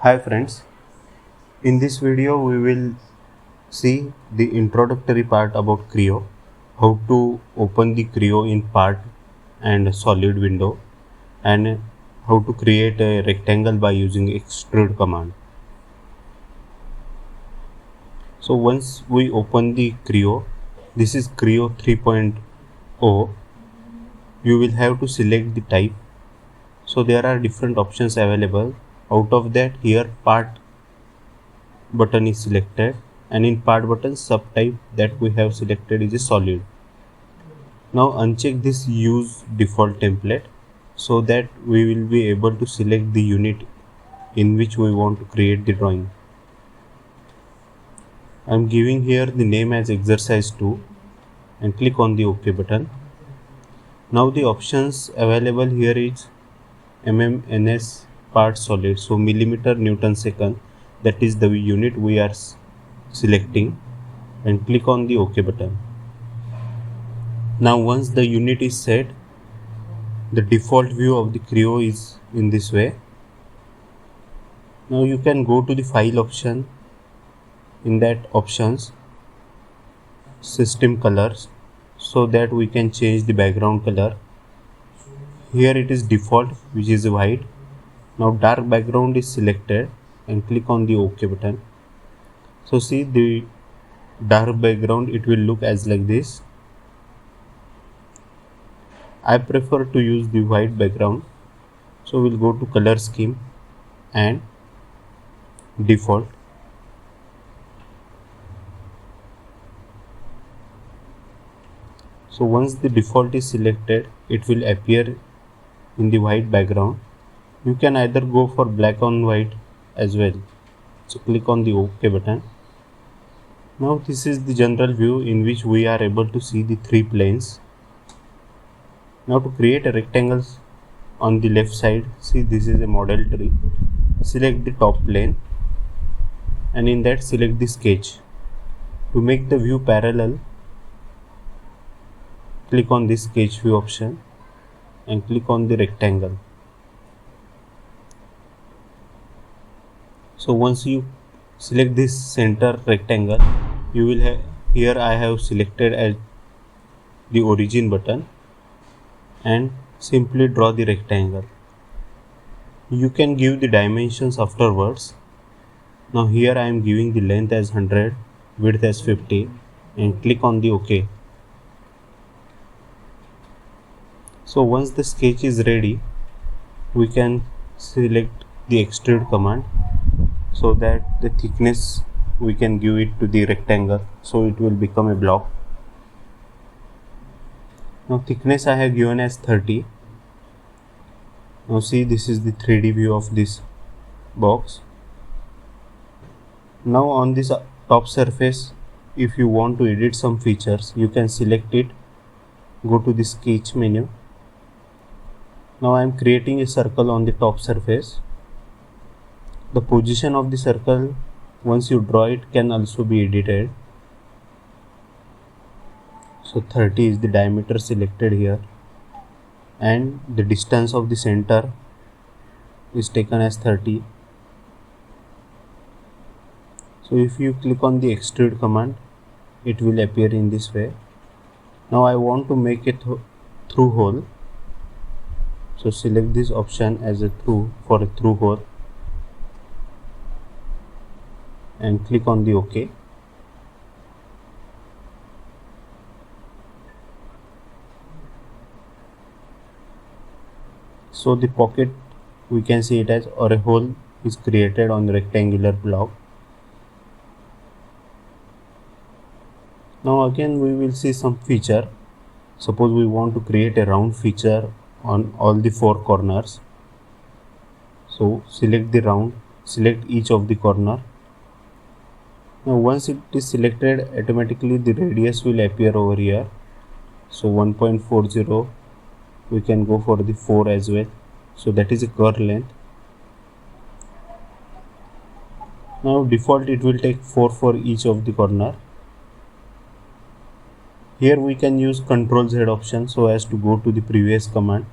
Hi friends, in this video we will see the introductory part about Creo, how to open the Creo in part and solid window, and how to create a rectangle by using extrude command. So once we open the Creo, this is Creo 3.0, you will have to select the type. So there are different options available. Out of that, here part button is selected, and in part button subtype that we have selected is a solid. Now uncheck this use default template so that we will be able to select the unit in which we want to create the drawing. I am giving here the name as exercise 2 and click on the OK button. Now the options available here is mmns part solid, so millimeter Newton second, that is the unit we are selecting, and click on the OK button. Now once the unit is set, the default view of the Creo is in this way. Now you can go to the file option. In that options, system colors, so that we can change the background color. Here it is default, which is white. Now dark background is selected and click on the OK button. So see the dark background, it will look as like this. I prefer to use the white background, so we'll go to color scheme and default. So once the default is selected, it will appear in the white background. You can either go for black and white as well. So click on the OK button. Now this is the general view in which we are able to see the three planes. Now to create a rectangle on the left side, see this is a model tree. Select the top plane and in that select the sketch. To make the view parallel, click on this sketch view option and click on the rectangle. So once you select this center rectangle, you will have, here I have selected as the origin button and simply draw the rectangle. You can give the dimensions afterwards. Now here I am giving the length as 100, width as 50 and click on the OK. So once the sketch is ready, we can select the extrude command so that the thickness we can give it to the rectangle, so it will become a block. Now thickness I have given as 30. Now see, this is the 3D view of this box. Now on this top surface, if you want to edit some features, you can select it, go to the sketch menu. Now I am creating a circle on the top surface. The position of the circle, once you draw it, can also be edited. So 30 is the diameter selected here, and the distance of the center is taken as 30. So if you click on the extrude command, it will appear in this way. Now I want to make a through hole, so select this option as a through for a through hole and click on the OK. So the pocket, we can see it as, or a hole is created on the rectangular block. Now again we will see some feature. Suppose we want to create a round feature on all the four corners. So select the round, select each of the corner. Now once it is selected, automatically the radius will appear over here. So 1.40, we can go for the 4 as well. So that is a curve length. Now default it will take 4 for each of the corner. Here we can use Ctrl Z option so as to go to the previous command.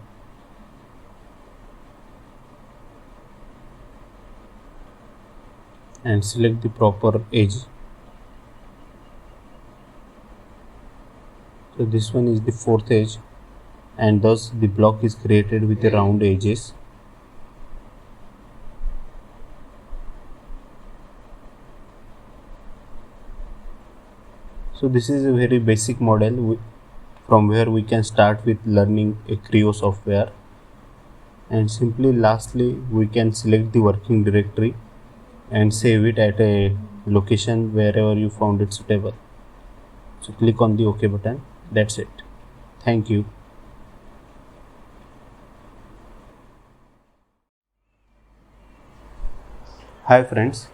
and select the proper edge. So this one is the fourth edge, and thus the block is created with the round edges. So this is a very basic model from where we can start with learning a Creo software, and simply lastly we can select the working directory and save it at a location wherever you found it suitable. So click on the OK button. That's it. Thank you. Hi friends,